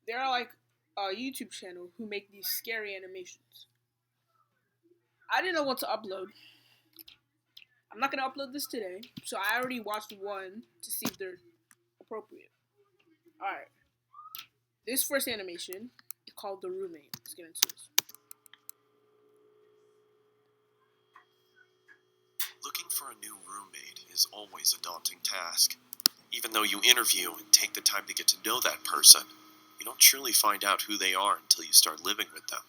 They're like a YouTube channel who make these scary animations. I didn't know what to upload. I'm not gonna upload this today, so I already watched one to see if they're appropriate. Alright. This first animation is called The Roommate. Let's get into this. Looking for a new roommate is always a daunting task. Even though you interview and take the time to get to know that person, you don't truly find out who they are until you start living with them.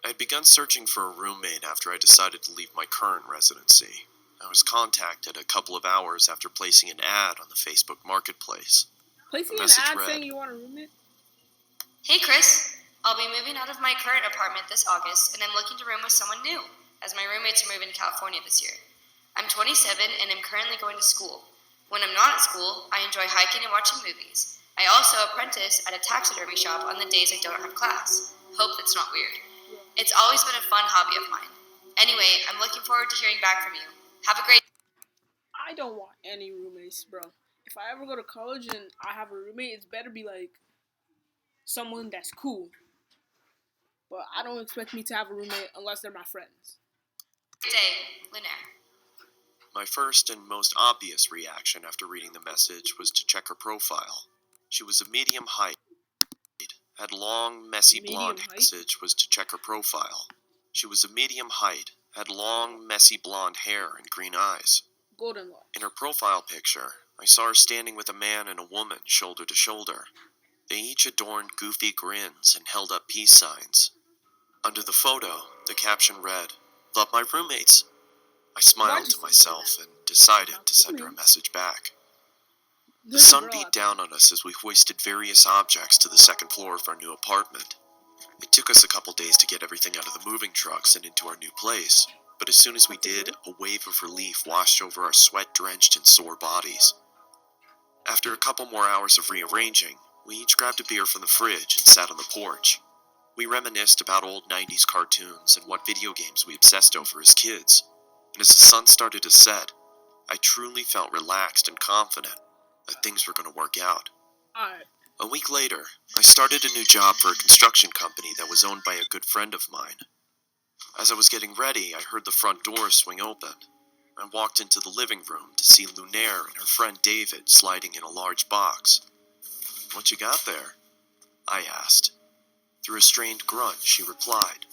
I had begun searching for a roommate after I decided to leave my current residency. I was contacted a couple of hours after placing an ad on the Facebook Marketplace. Placing The an message ad read, saying you want a roommate? Hey Chris, I'll be moving out of my current apartment this August and I'm looking to room with someone new, as my roommates are moving to California this year. I'm 27 and I'm currently going to school. When I'm not at school, I enjoy hiking and watching movies. I also apprentice at a taxidermy shop on the days I don't have class. Hope that's not weird. It's always been a fun hobby of mine. Anyway, I'm looking forward to hearing back from you. Have a great I don't want any roommates, bro. If I ever go to college and I have a roommate, it's better be like someone that's cool. But I don't expect me to have a roommate unless they're my friends. day, Linaire. My first and most obvious reaction after reading the message was to check her profile. She was a medium height, had long, messy blonde Medium height? message was to check her profile. She was a medium height, had long, messy blonde hair and green eyes. Golden law. In her profile picture, I saw her standing with a man and a woman shoulder to shoulder. They each adorned goofy grins and held up peace signs. Under the photo, the caption read, "Love my roommates." I smiled to myself and decided to send her a message back. The sun beat down on us as we hoisted various objects to the second floor of our new apartment. It took us a couple days to get everything out of the moving trucks and into our new place, but as soon as we did, a wave of relief washed over our sweat-drenched and sore bodies. After a couple more hours of rearranging, we each grabbed a beer from the fridge and sat on the porch. We reminisced about old 90s cartoons and what video games we obsessed over as kids, and as the sun started to set, I truly felt relaxed and confident that things were going to work out. Alright. A week later, I started a new job for a construction company that was owned by a good friend of mine. As I was getting ready, I heard the front door swing open. I walked into the living room to see Lunaire and her friend David sliding in a large box. "What you got there?" I asked. Through a strained grunt, she replied,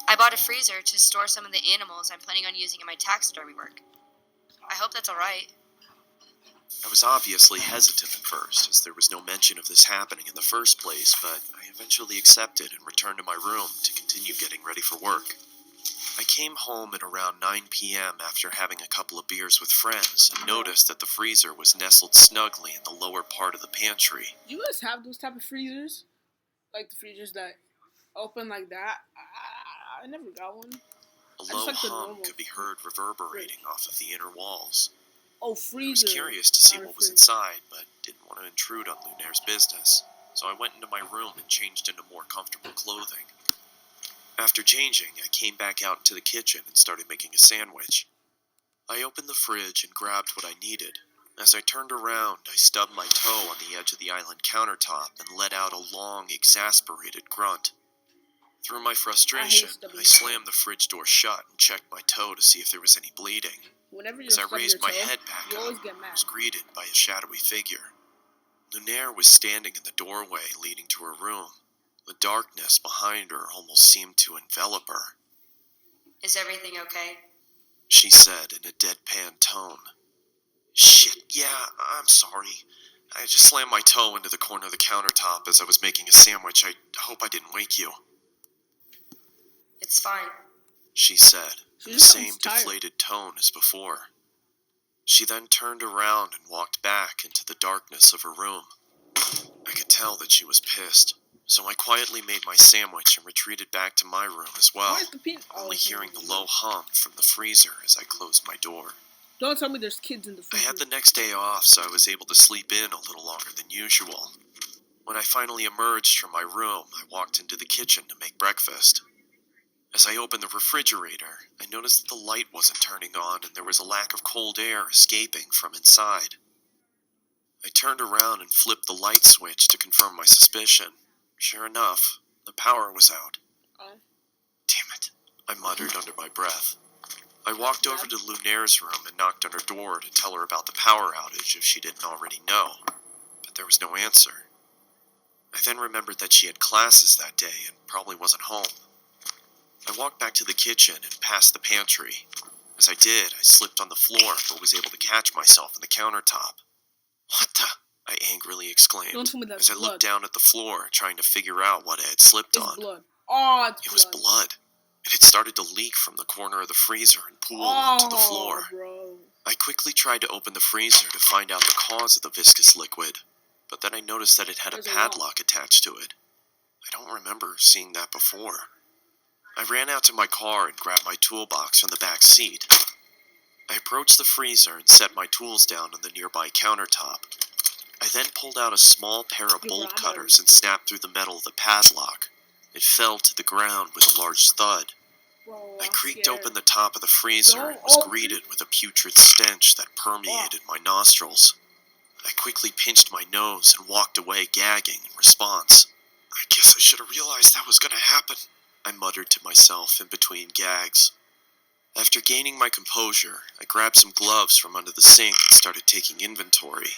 I bought a freezer to store some of the animals I'm planning on using in my taxidermy work. I hope that's alright. I was obviously hesitant at first, as there was no mention of this happening in the first place, but I eventually accepted and returned to my room to continue getting ready for work. I came home at around 9 p.m. after having a couple of beers with friends and noticed that the freezer was nestled snugly in the lower part of the pantry. Do you guys have those type of freezers? Like the freezers that open like that? I never got one. A just low like the hum normal could be heard reverberating off of the inner walls. Oh, I was freezer. curious to see not a what was fridge. inside, but didn't want to intrude on Lunaire's business, so I went into my room and changed into more comfortable clothing. After changing, I came back out into the kitchen and started making a sandwich. I opened the fridge and grabbed what I needed. As I turned around, I stubbed my toe on the edge of the island countertop and let out a long, exasperated grunt. Through my frustration, stubbing I your toe. slammed the fridge door shut and checked my toe to see if there was any bleeding. Whenever you As I stub your raised my toe, head back you up, always get I mad. was greeted by a shadowy figure. Lunaire was standing in the doorway leading to her room. The darkness behind her almost seemed to envelop her. Is everything okay? She said in a deadpan tone. "Shit, yeah, I'm sorry. I just slammed my toe into the corner of the countertop as I was making a sandwich. I hope I didn't wake you," It's fine. she said, She in the just same sounds tired. deflated tone as before. She then turned around and walked back into the darkness of her room. I could tell that she was pissed, so I quietly made my sandwich and retreated back to my room as well, Where's the peanut? only hearing the low hum from the freezer as I closed my door. Don't tell me there's kids in the I freezer. had the next day off, so I was able to sleep in a little longer than usual. When I finally emerged from my room, I walked into the kitchen to make breakfast. As I opened the refrigerator, I noticed that the light wasn't turning on and there was a lack of cold air escaping from inside. I turned around and flipped the light switch to confirm my suspicion. Sure enough, the power was out. Oh. Damn it, I muttered under my breath. I walked over to Lunaire's room and knocked on her door to tell her about the power outage if she didn't already know, but there was no answer. I then remembered that she had classes that day and probably wasn't home. I walked back to the kitchen and past the pantry. As I did, I slipped on the floor but was able to catch myself on the countertop. What the? I angrily exclaimed Don't tell me that's as I blood. looked down at the floor trying to figure out what I had slipped It's on. blood. Oh, it's It blood. was blood. It had started to leak from the corner of the freezer and pool onto the floor. Bro. I quickly tried to open the freezer to find out the cause of the viscous liquid, but then I noticed that it had There's a a padlock attached to it. I don't remember seeing that before. I ran out to my car and grabbed my toolbox from the back seat. I approached the freezer and set my tools down on the nearby countertop. I then pulled out a small pair of bolt cutters and snapped through the metal of the padlock. It fell to the ground with a large thud. Bro, I I'm creaked scared. open the top of the freezer Don't and was open- greeted with a putrid stench that permeated my nostrils. I quickly pinched my nose and walked away gagging in response. I guess I should have realized that was going to happen, I muttered to myself in between gags. After gaining my composure, I grabbed some gloves from under the sink and started taking inventory.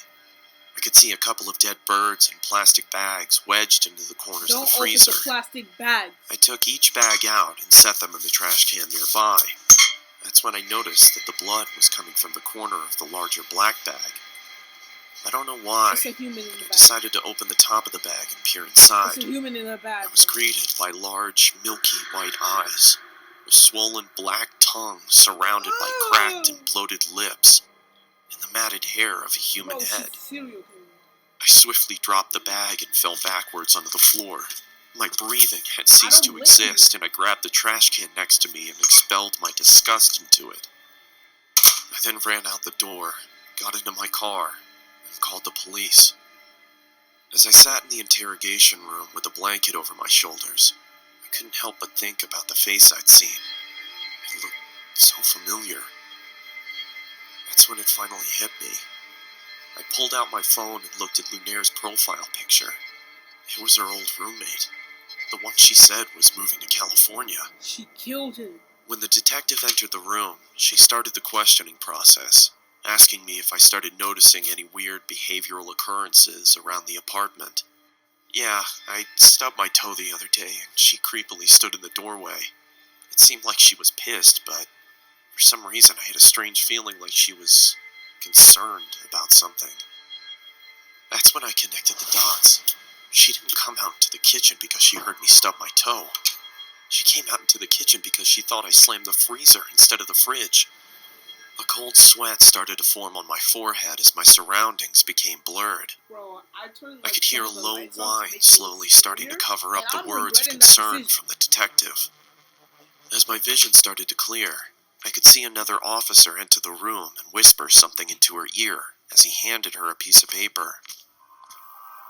I could see a couple of dead birds in plastic bags wedged into the corners Don't of the open freezer. the plastic bags. I took each bag out and set them in the trash can nearby. That's when I noticed that the blood was coming from the corner of the larger black bag. I don't know why, It's a human in but the I bag. decided to open the top of the bag and peer It's inside. a human in the bag. I was bro. greeted by large, milky white eyes, a swollen black tongue surrounded by cracked and bloated lips, and the matted hair of a human Bro, she's head. a serial killer. I swiftly dropped the bag and fell backwards onto the floor. My breathing had ceased don't to blame exist, you. and I grabbed the trash can next to me and expelled my disgust into it. I then ran out the door, got into my car, and called the police. As I sat in the interrogation room with a blanket over my shoulders, I couldn't help but think about the face I'd seen. It looked so familiar. That's when it finally hit me. I pulled out my phone and looked at Lunaire's profile picture. It was her old roommate, the one she said was moving to California. She killed him. When the detective entered the room, she started the questioning process, asking me if I started noticing any weird behavioral occurrences around the apartment. Yeah, I stubbed my toe the other day and she creepily stood in the doorway. It seemed like she was pissed, but for some reason I had a strange feeling like she was concerned about something. That's when I connected the dots. She didn't come out into the kitchen because she heard me stub my toe. She came out into the kitchen because she thought I slammed the freezer instead of the fridge. A cold sweat started to form on my forehead as my surroundings became blurred. Bro, I I could hear a some of the low lights on to whine make it slowly starting to scarier, cover up and the I'm words of regretting that concern decision. from the detective. As my vision started to clear, I could see another officer enter the room and whisper something into her ear as he handed her a piece of paper.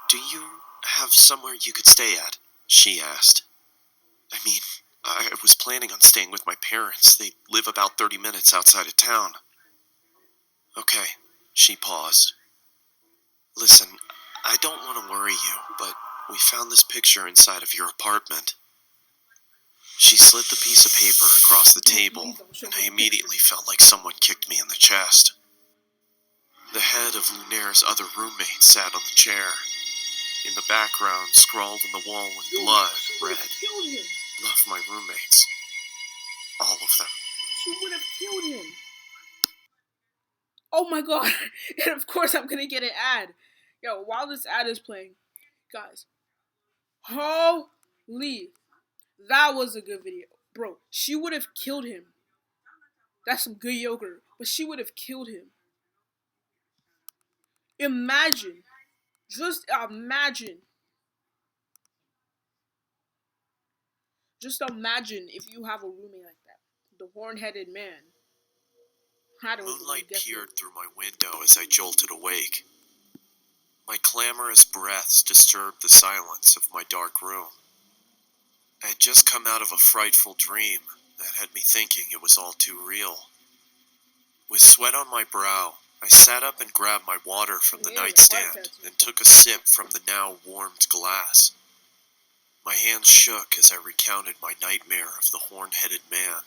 "Do you have somewhere you could stay at?" she asked. I mean, I was planning on staying with my parents. They live about 30 minutes outside of town. Okay, she paused. Listen, I don't want to worry you, but we found this picture inside of your apartment. She slid the piece of paper across the table, and I immediately felt like someone kicked me in the chest. The head of Lunaire's other roommate sat on the chair. In the background, scrawled on the wall in blood, She would read, have killed him. "Love my roommates. All of them." She would have killed him. Oh my god. And of course I'm gonna get an ad. Yo, while this ad is playing, guys. Holy. That was a good video. Bro, she would have killed him. That's some good yogurt. But she would have killed him. Imagine. Just imagine. Just imagine if you have a roommate like that. The horn-headed man. I don't even Moonlight get peered it. through my window as I jolted awake. My clamorous breaths disturbed the silence of my dark room. I had just come out of a frightful dream that had me thinking it was all too real. With sweat on my brow, I sat up and grabbed my water from the nightstand and took a sip from the now warmed glass. My hands shook as I recounted my nightmare of the horn-headed man.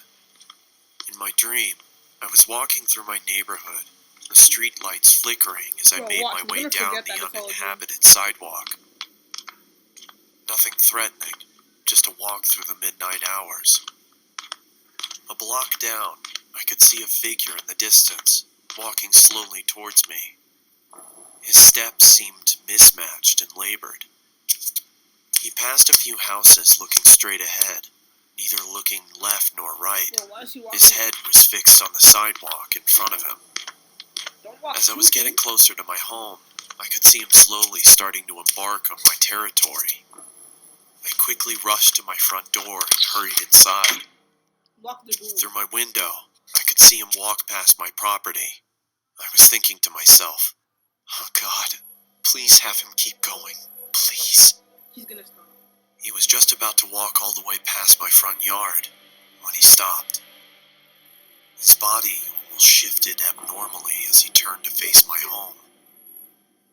In my dream, I was walking through my neighborhood, the street lights flickering as I made my way down the uninhabited sidewalk. Nothing threatening, just a walk through the midnight hours. A block down, I could see a figure in the distance, walking slowly towards me. His steps seemed mismatched and labored. He passed a few houses looking straight ahead, neither looking left nor right. His head was fixed on the sidewalk in front of him. As I was getting closer to my home, I could see him slowly starting to embark on my territory. I quickly rushed to my front door and hurried inside. Through my window, I could see him walk past my property. I was thinking to myself, "Oh God, please have him keep going, please." He's gonna stop. He was just about to walk all the way past my front yard when he stopped. His body almost shifted abnormally as he turned to face my home.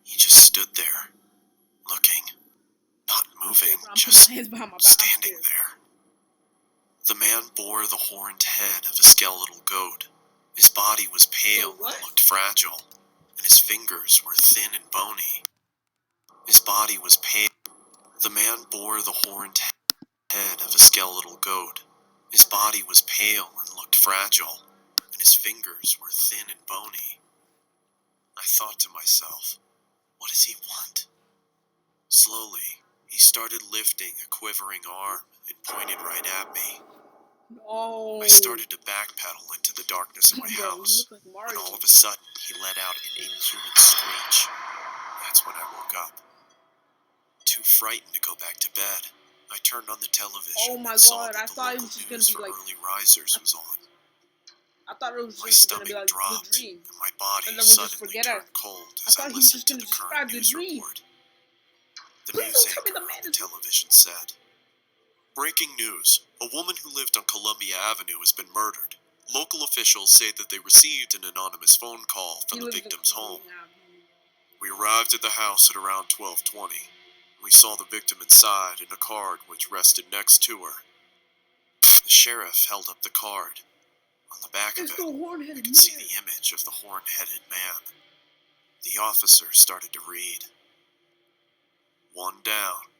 He just stood there, looking, not moving, just standing there. The man bore the horned head of a skeletal goat. His body was pale and looked fragile, and his fingers were thin and bony. His body was pale. The man bore the horned head of a skeletal goat. His body was pale and looked fragile, and his fingers were thin and bony. I thought to myself, what does he want? Slowly, he started lifting a quivering arm and pointed right at me. Oh. I started to backpedal into the darkness of my house, when all of a sudden he let out an inhuman screech. That's when I woke up. Too frightened to go back to bed, I turned on the television and saw that the local news for early risers was on. I thought it was My just gonna stomach be like dropped, the dream. and my body And then we'll just suddenly forget turned it. cold I as I thought he was listened just to gonna the current describe the news dream. report. The Please news don't tell me anchor the man on the is- television said, "Breaking news. A woman who lived on Columbia Avenue has been murdered. Local officials say that they received an anonymous phone call from the victim's home. We arrived at the house at around 12:20. We saw the victim inside in a card which rested next to her. The sheriff held up the card. On the back of It's it, the I horn-headed could see man. the image of the horn-headed man. The officer started to read. One down.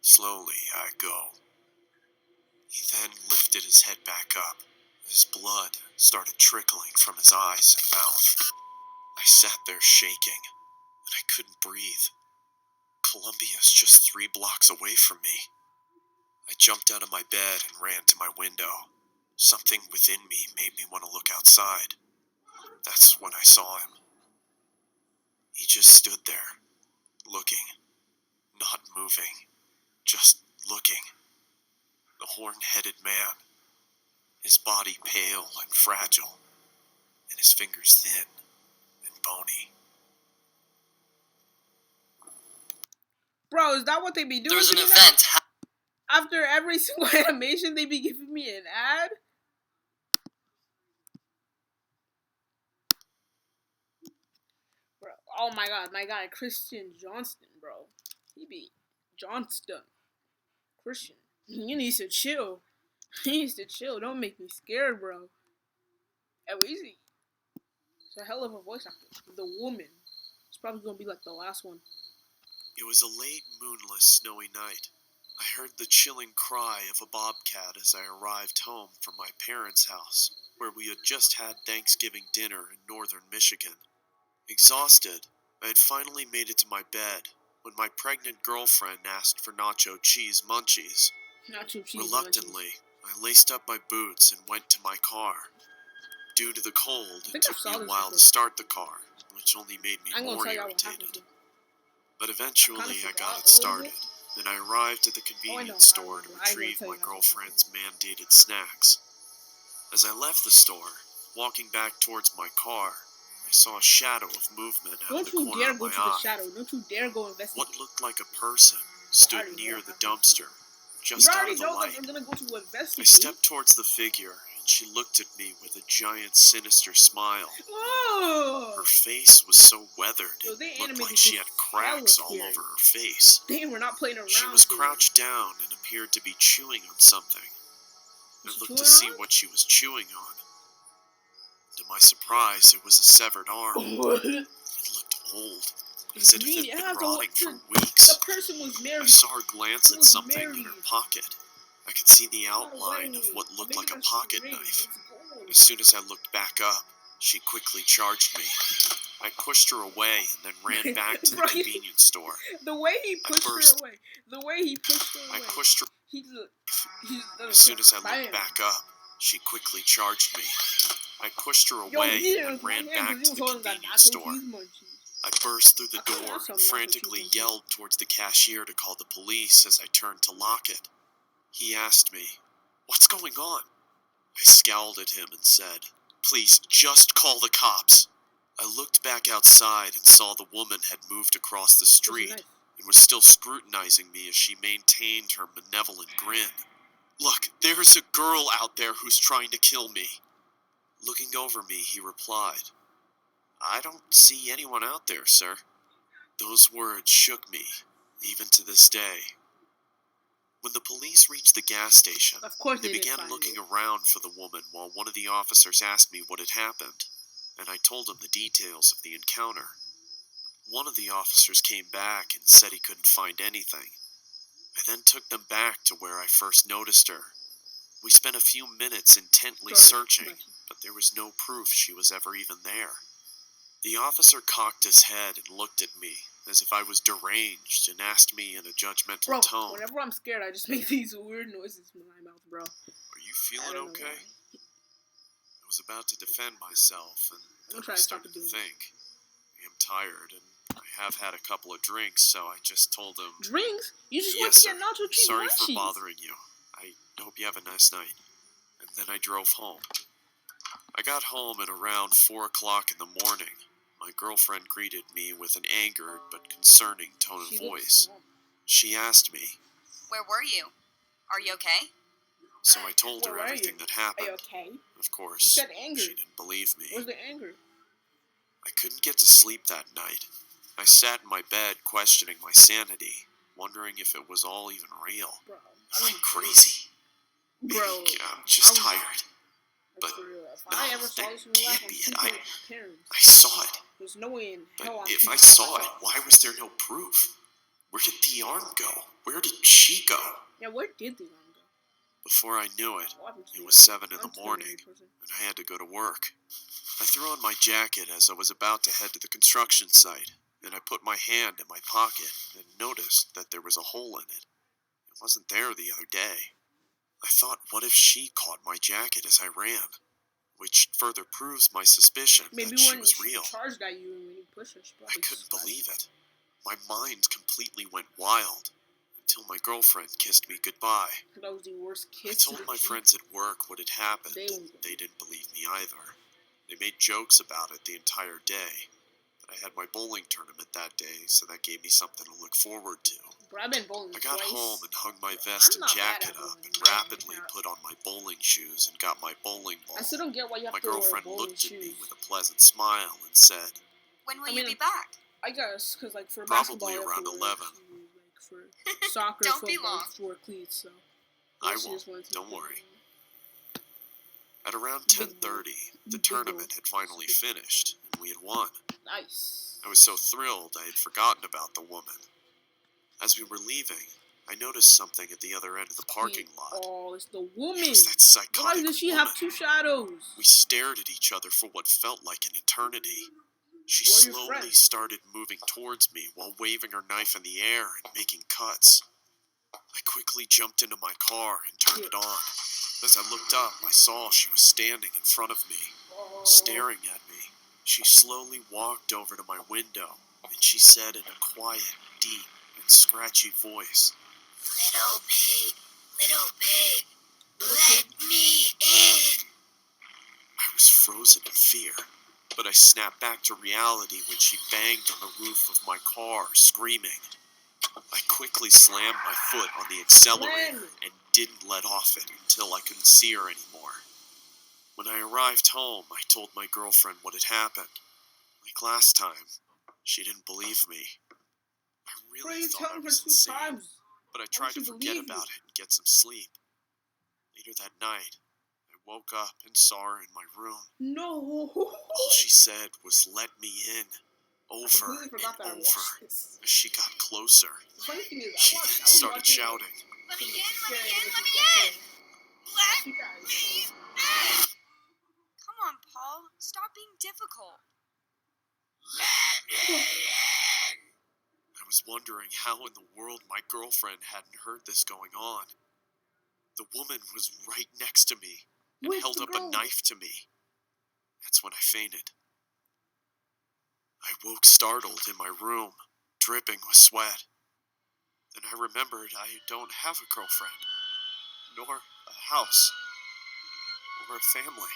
Slowly I go. He then lifted his head back up. His blood started trickling from his eyes and mouth. I sat there shaking, and I couldn't breathe. Columbia's just 3 blocks away from me. I jumped out of my bed and ran to my window. Something within me made me want to look outside. That's when I saw him. He just stood there, looking, not moving, just looking. The horn-headed man, his body pale and fragile, and his fingers thin and bony. Bro, is that what they be doing? There was an to me now? event. After every single animation, they be giving me an ad. Bro, oh my god, my guy Christian Johnston, bro. He be Johnston. Christian. He needs to chill. He needs to chill. Don't make me scared, bro. Oh, easy. It's a hell of a voice actor. The woman. It's probably gonna be like the last one. It was a late, moonless, snowy night. I heard the chilling cry of a bobcat as I arrived home from my parents' house, where we had just had Thanksgiving dinner in northern Michigan. Exhausted, I had finally made it to my bed when my pregnant girlfriend asked for nacho cheese munchies. Nacho cheese. Reluctantly, I laced up my boots and went to my car. Due to the cold, it took me a while to start the car, which only made me more irritated. But eventually I got it started, and I arrived at the convenience store to retrieve my girlfriend's mandated snacks. As I left the store, walking back towards my car, I saw a shadow of movement out of the Don't you corner dare of go my to the eye. shadow. Don't you dare go investigate. What looked like a person stood near the dumpster, just You out already of the know light. that we're gonna go to I investigate. stepped towards the figure, She looked at me with a giant sinister smile. Oh! Her face was so weathered, So they it looked animated like she this had cracks hella all scary. over her face. Damn, we're not playing around. She was here. crouched down and appeared to be chewing on something. I Was she looked chewing to see on? what she was chewing on. To my surprise, it was a severed arm. What? It looked old, as if it had been rotting for The weeks. person was married. I saw her glance It at was something in her married. pocket. I could see the outline of what looked like a pocket knife. As soon as I looked back up, she quickly charged me. I pushed her away and then ran back to the Right. convenience store. The way he pushed her away. I pushed her. He As soon as I looked back up, she quickly charged me. I pushed her away and then ran back to the convenience store. I burst through the door and frantically yelled towards the cashier to call the police as I turned to lock it. He asked me, "What's going on?" I scowled at him and said, "Please, just call the cops." I looked back outside and saw the woman had moved across the street and was still scrutinizing me as she maintained her malevolent grin. "Look, there's a girl out there who's trying to kill me." Looking over me, he replied, "I don't see anyone out there, sir." Those words shook me, even to this day. When the police reached the gas station, Of course they didn't began find looking you. around for the woman while one of the officers asked me what had happened, and I told him the details of the encounter. One of the officers came back and said he couldn't find anything. I then took them back to where I first noticed her. We spent a few minutes intently searching, but there was no proof she was ever even there. The officer cocked his head and looked at me as if I was deranged and asked me in a judgmental Bro, tone, whenever I'm scared, I just make these weird noises with my mouth, bro. "Are you feeling don't know okay?" why. I was about to defend myself, and I'm then trying I to stop started it to doing think. I am tired, and I have had a couple of drinks, so I just told him, Drinks? You just went "Yes, to sir. get nacho cheese Sorry for munchies. bothering you. I hope you have a nice night." And then I drove home. I got home at around 4 o'clock in the morning. My girlfriend greeted me with an angered but concerning tone of She looks voice. normal. She asked me, Where were you? Are you okay? so I told her Where were everything you? that Are happened. you okay? Of course, You said anger. she didn't believe me. Where's the anger? I couldn't get to sleep that night. I sat in my bed questioning my sanity, wondering if it was all even real. Bro, Am I crazy? Maybe Bro, I'm just I was- tired. But for real. If no, I ever saw that this in real life, can't I'm be it. sleeping with my parents. I saw it. There's no way in But hell I'm if sleeping I with saw it, myself. why was there no proof? Where did the arm go? Where did she go? Yeah, where did the arm go? Before I knew it, What happened to it the was arm? 7 in the I'm still a morning, married person. and I had to go to work. I threw on my jacket as I was about to head to the construction site, and I put my hand in my pocket and noticed that there was a hole in it. It wasn't there the other day. I thought, what if she caught my jacket as I ran? Which further proves my suspicion Maybe that she when was she real. charged at you and when you pushed her, she I probably couldn't just- believe it. My mind completely went wild until my girlfriend kissed me goodbye. That was the worst I kiss. told my friends at work what had happened, and they didn't believe me either. They made jokes about it the entire day, but I had my bowling tournament that day, so that gave me something to look forward to. Bro, I've been bowling I got twice. home and hung my vest I'm and not bad jacket at up bowling. and rapidly put on my bowling shoes and got my bowling ball. I still don't get why you have My to wear girlfriend bowling looked at me shoes. with a pleasant smile and said, When will I you mean, be back? I guess, because like for Probably basketball, you have to around wear 11. shoes, like for soccer, Don't be football, long. you have to wear cleats. So I she won't, just went to don't the- worry. At around Big 10:30, the Big tournament goal. had finally finished, and we had won. Nice. I was so thrilled I had forgotten about the woman. As we were leaving, I noticed something at the other end of the parking lot. Oh, it's the It woman. was that Why psychotic does she woman. have two shadows? We stared at each other for what felt like an eternity. She Where are your slowly friends? started moving towards me while waving her knife in the air and making cuts. I quickly jumped into my car and turned it on. As I looked up, I saw she was standing in front of me, Oh. staring at me. She slowly walked over to my window, and she said in a quiet, deep, and scratchy voice, Little pig, let me in. I was frozen in fear, but I snapped back to reality when she banged on the roof of my car, screaming. I quickly slammed my foot on the accelerator When? and didn't let off it until I couldn't see her anymore. When I arrived home, I told my girlfriend what had happened. Like last time, she didn't believe me. I Bro, really you thought I telling her was 2 insane, times. but I Why tried would to she forget believe you? about it and get some sleep. Later that night, I woke up and saw her in my room. No. All she said was, "Let me in," over completely and forgot that I over watched this. as she got closer. The funny thing is, She I then was started watching shouting. Let me some in, let me scary in, let me animations in! yesterday. Let You guys. me in! Come on, Paul. Stop being difficult. Let me in! I was wondering how in the world my girlfriend hadn't heard this going on. The woman was right next to me and Where's held the up girl? a knife to me. That's when I fainted. I woke startled in my room, dripping with sweat. Then I remembered I don't have a girlfriend, nor a house, or a family.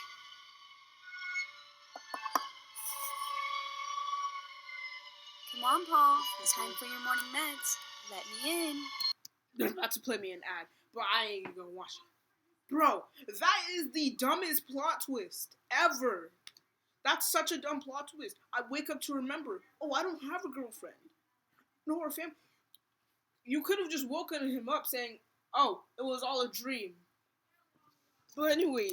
Come on, Paul. It's time for your morning meds. Let me in. They're about to play me an ad, but I ain't gonna watch it. Bro, that is the dumbest plot twist ever. That's such a dumb plot twist. I wake up to remember, oh, I don't have a girlfriend. Nor a family. You could have just woken him up saying, oh, it was all a dream. But anyways,